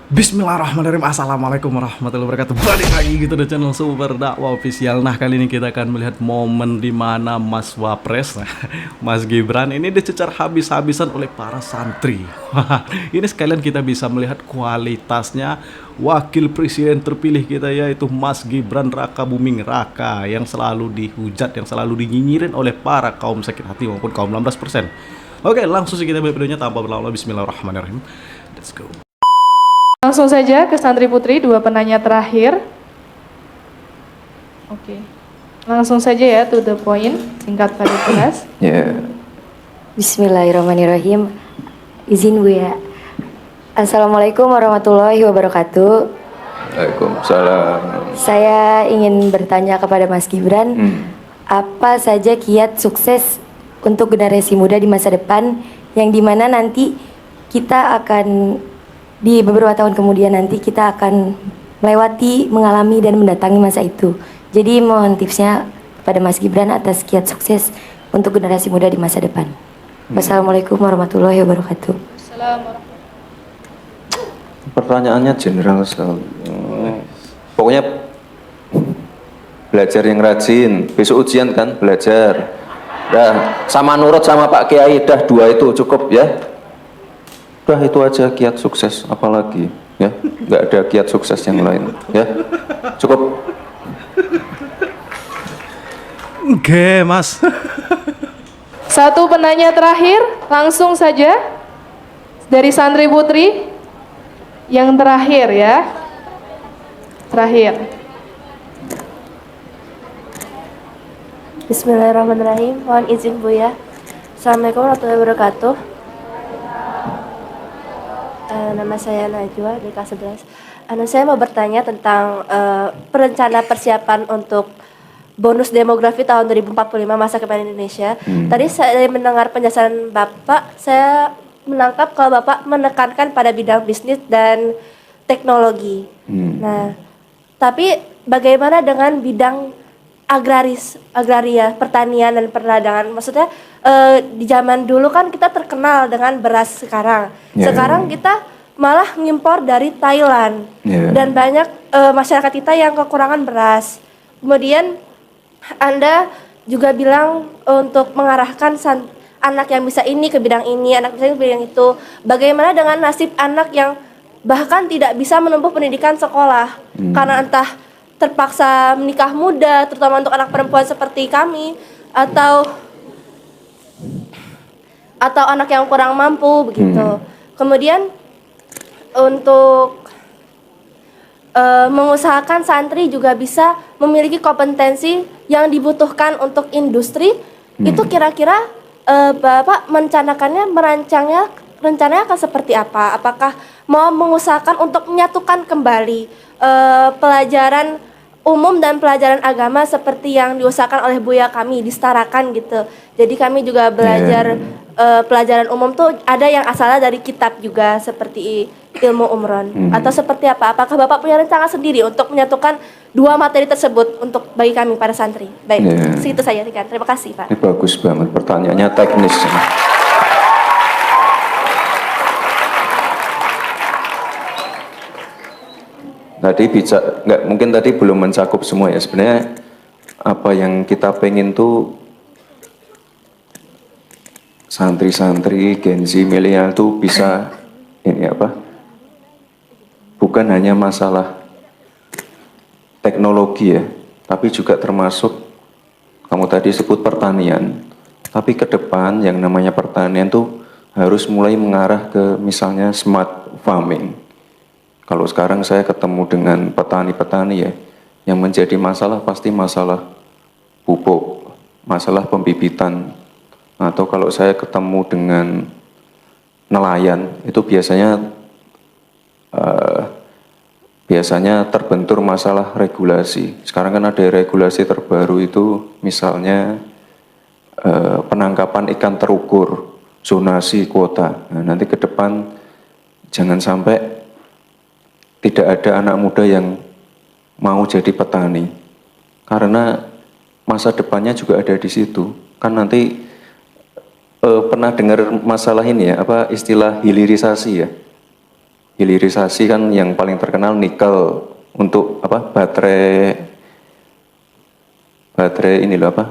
Bismillahirrahmanirrahim. Assalamualaikum warahmatullahi wabarakatuh. Balik lagi gitu di channel Sumber Dakwah Official. Nah, kali ini kita akan melihat momen di mana Mas Wapres, Mas Gibran ini dicecar habis-habisan oleh para santri. Ini sekalian kita bisa melihat kualitasnya wakil presiden terpilih kita, yaitu Mas Gibran Raka Buming Raka, yang selalu dihujat, yang selalu dinyinyirin oleh para kaum sakit hati maupun kaum 16%. Oke, langsung sih kita mulai videonya tanpa berlama-lama. Bismillahirrahmanirrahim. Let's go. Langsung saja ke Santri Putri, dua penanya terakhir. Oke, langsung saja ya, to the point, singkat padat jelas. Bismillahirrahmanirrahim. Izin Bu ya. Assalamualaikum warahmatullahi wabarakatuh. Waalaikumsalam. Saya ingin bertanya kepada Mas Gibran, apa saja kiat sukses untuk generasi muda di masa depan, yang dimana nanti kita akan di beberapa tahun kemudian nanti kita akan melewati, mengalami dan mendatangi masa itu. Jadi mohon tipsnya kepada Mas Gibran atas kiat sukses untuk generasi muda di masa depan. Wassalamualaikum warahmatullahi wabarakatuh. Pertanyaannya general sekali. Pokoknya belajar yang rajin. Besok ujian kan, belajar. Dah, sama nurut sama Pak Kiai, dah dua itu cukup ya. Udah itu aja kiat sukses, apalagi ya, nggak ada kiat sukses yang lain ya, cukup. Oke, Mas. Satu penanya terakhir, langsung saja dari Santri Putri. Yang terakhir ya, terakhir. Bismillahirrahmanirrahim. Mohon izin Bu ya. Assalamualaikum warahmatullahi wabarakatuh. Nama saya Najwa dari kelas 11. Saya mau bertanya tentang perencana persiapan untuk bonus demografi tahun 2045 masa depan Indonesia. Tadi saya mendengar penjelasan Bapak, saya menangkap kalau Bapak menekankan pada bidang bisnis dan teknologi. Nah, tapi bagaimana dengan bidang agraria, pertanian dan perdagangan? Maksudnya di zaman dulu kan kita terkenal dengan beras sekarang. Sekarang kita malah ngimpor dari Thailand. Dan banyak masyarakat kita yang kekurangan beras. Kemudian Anda juga bilang untuk mengarahkan anak yang bisa ini ke bidang ini, anak bisa ke bidang itu. Bagaimana dengan nasib anak yang bahkan tidak bisa menempuh pendidikan sekolah karena entah terpaksa menikah muda, terutama untuk anak perempuan seperti kami, atau anak yang kurang mampu begitu. Kemudian untuk mengusahakan santri juga bisa memiliki kompetensi yang dibutuhkan untuk industri. Itu kira-kira Bapak merancangnya rencananya akan seperti apa? Apakah mau mengusahakan untuk menyatukan kembali pelajaran umum dan pelajaran agama seperti yang diusahakan oleh Buya kami, disetarakan gitu. Jadi kami juga belajar pelajaran umum tuh ada yang asalnya dari kitab juga seperti ilmu umron atau seperti apa? Apakah Bapak punya rencana sendiri untuk menyatukan dua materi tersebut untuk bagi kami para santri? Baik, segitu saja Rikan. Terima kasih Pak. Ini bagus banget pertanyaannya, teknis. Tadi nggak mungkin tadi belum mencakup semua ya. Sebenarnya apa yang kita pengen tuh santri-santri Gen Z milenial tuh bisa ini apa? Bukan hanya masalah teknologi ya, tapi juga termasuk kamu tadi sebut pertanian. Tapi ke depan yang namanya pertanian tuh harus mulai mengarah ke misalnya smart farming. Kalau sekarang saya ketemu dengan petani-petani ya, yang menjadi masalah pasti masalah pupuk, masalah pembibitan. Atau kalau saya ketemu dengan nelayan, itu biasanya terbentur masalah regulasi. Sekarang kan ada regulasi terbaru itu misalnya penangkapan ikan terukur, zonasi kuota. Nah, nanti ke depan jangan sampai tidak ada anak muda yang mau jadi petani, karena masa depannya juga ada di situ. Kan nanti pernah dengar masalah ini ya, apa istilah hilirisasi ya? hilirisasi kan yang paling terkenal nikel untuk apa? Baterai ini loh apa?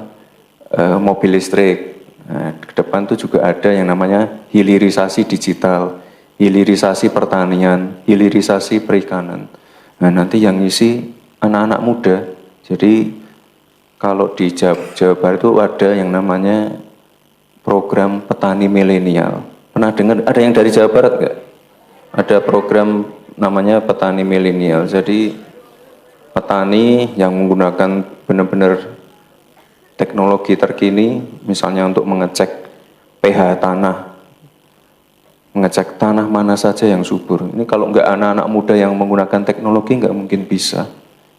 Mobil listrik. Nah, ke depan tuh juga ada yang namanya hilirisasi digital, hilirisasi pertanian, hilirisasi perikanan. Nah, nanti yang ngisi anak-anak muda. Jadi kalau di Jawa Barat itu ada yang namanya program petani milenial. Pernah dengar ada yang dari Jawa Barat nggak? Ada program namanya petani milenial. Jadi petani yang menggunakan benar-benar teknologi terkini, misalnya untuk mengecek pH tanah, mengecek tanah mana saja yang subur. Ini kalau nggak anak-anak muda yang menggunakan teknologi nggak mungkin bisa.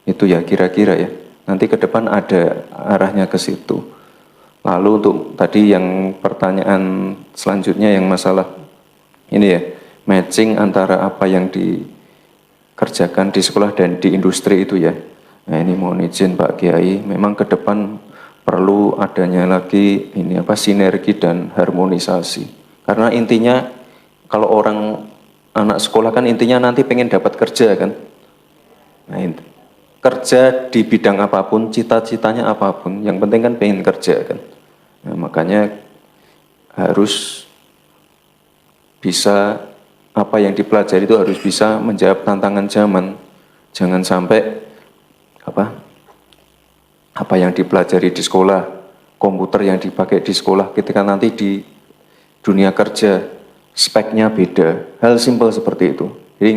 Itu ya kira-kira ya. Nanti ke depan ada arahnya ke situ. Lalu untuk tadi yang pertanyaan selanjutnya yang masalah ini ya, matching antara apa yang dikerjakan di sekolah dan di industri itu ya. Nah ini mohon izin Pak Kiai, memang ke depan perlu adanya lagi ini apa sinergi dan harmonisasi. Karena intinya kalau orang anak sekolah kan intinya nanti pengen dapat kerja kan. Nah, kerja di bidang apapun, cita-citanya apapun, yang penting kan pengen kerja kan. Nah, makanya harus bisa apa yang dipelajari itu harus bisa menjawab tantangan zaman. Jangan sampai apa yang dipelajari di sekolah, komputer yang dipakai di sekolah, ketika nanti di dunia kerja speknya beda. Hal simpel seperti itu. Jadi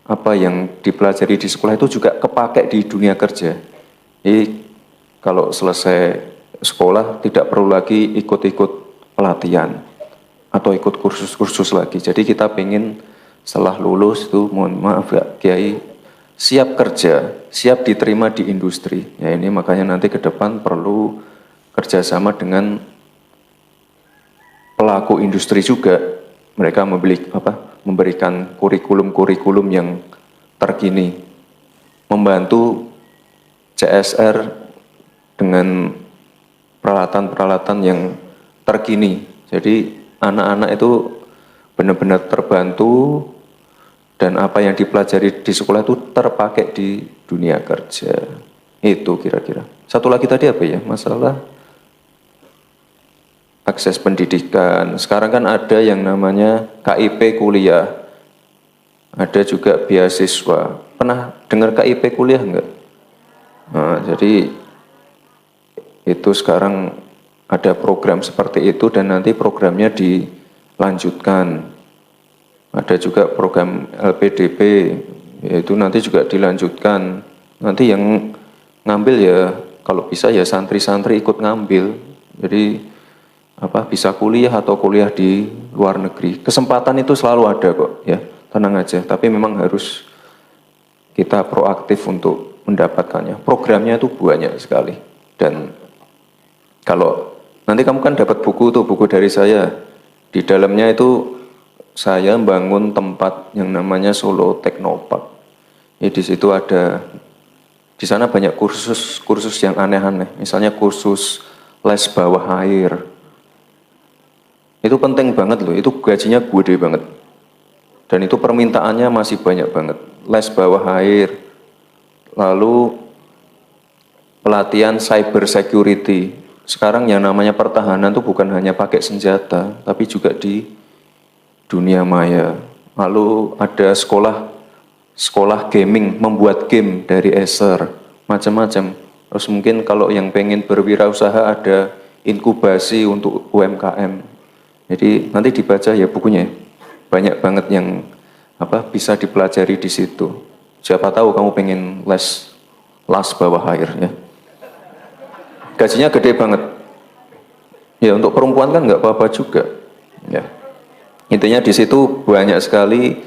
apa yang dipelajari di sekolah itu juga kepakai di dunia kerja. Jadi kalau selesai sekolah tidak perlu lagi ikut-ikut pelatihan atau ikut kursus-kursus lagi. Jadi kita pengen setelah lulus itu mohon maaf ya Kiai, siap kerja, siap diterima di industri. Ya ini makanya nanti ke depan perlu kerjasama dengan pelaku industri juga. Mereka memberikan kurikulum-kurikulum yang terkini, membantu CSR dengan peralatan-peralatan yang terkini. Jadi anak-anak itu benar-benar terbantu dan apa yang dipelajari di sekolah itu terpakai di dunia kerja. Itu kira-kira. Satu lagi tadi apa ya? Masalah akses pendidikan. Sekarang kan ada yang namanya KIP kuliah. Ada juga beasiswa. Pernah dengar KIP kuliah enggak? Nah, jadi itu sekarang ada program seperti itu dan nanti programnya dilanjutkan. Ada juga program LPDP, yaitu nanti juga dilanjutkan. Nanti yang ngambil ya, kalau bisa ya santri-santri ikut ngambil. Jadi bisa kuliah atau kuliah di luar negeri. Kesempatan itu selalu ada kok, ya tenang aja. Tapi memang harus kita proaktif untuk mendapatkannya. Programnya itu banyak sekali. Dan kalau nanti kamu kan dapat buku tuh, buku dari saya. Di dalamnya itu saya membangun tempat yang namanya Solo Teknopark. Di situ ada, di sana banyak kursus yang aneh-aneh. Misalnya kursus les bawah air. Itu penting banget loh, itu gajinya gede banget. Dan itu permintaannya masih banyak banget. Les bawah air, lalu pelatihan cyber security. Sekarang yang namanya pertahanan itu bukan hanya pakai senjata, tapi juga di dunia maya. Lalu ada sekolah gaming, membuat game dari Acer, macam-macam. Terus mungkin kalau yang pengen berwirausaha ada inkubasi untuk UMKM. Jadi nanti dibaca ya bukunya, banyak banget yang bisa dipelajari di situ. Siapa tahu kamu pengen les bawah air ya. Gajinya gede banget. Ya untuk perempuan kan nggak apa-apa juga. Ya. Intinya di situ banyak sekali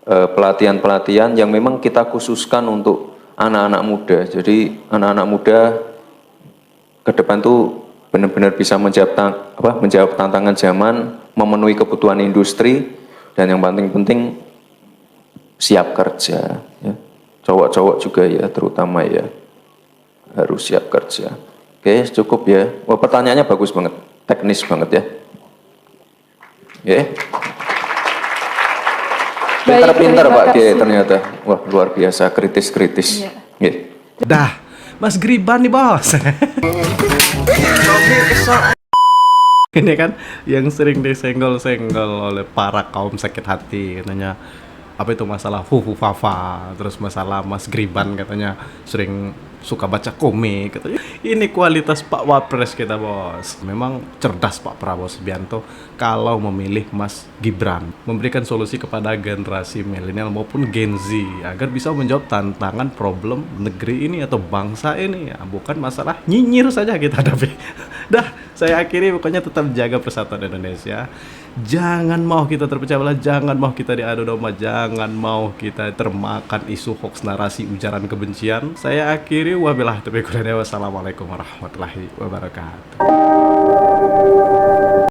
pelatihan-pelatihan yang memang kita khususkan untuk anak-anak muda. Jadi anak-anak muda ke depan tuh benar-benar bisa menjawab tantangan zaman, memenuhi kebutuhan industri, dan yang paling penting siap kerja. Ya. Cowok-cowok juga ya, terutama ya harus siap kerja. Oke, cukup ya. Wah, pertanyaannya bagus banget, teknis banget ya. Oke. Pinter-pinter terima Pak Kiai kasih. ternyata. Wah, luar biasa, kritis-kritis. Iya. Nggih. Dah, Mas Griban nih bos. Ini kan yang sering disenggol-senggol oleh para kaum sakit hati, katanya apa itu masalah fufu fafa, terus masalah Mas Griban katanya sering suka baca komik katanya. Ini kualitas Pak Wapres kita bos. Memang cerdas Pak Prabowo Subianto kalau memilih Mas Gibran, memberikan solusi kepada generasi milenial maupun Gen Z agar bisa menjawab tantangan problem negeri ini atau bangsa ini, ya, bukan masalah nyinyir saja kita hadapi. Dah, saya akhiri, pokoknya tetap jaga persatuan Indonesia. Jangan mau kita terpecah belah, jangan mau kita diadu domba, jangan mau kita termakan isu hoax, narasi, ujaran kebencian. Saya akhiri, wabillahi taufiq wal hidayah. Wassalamualaikum warahmatullahi wabarakatuh.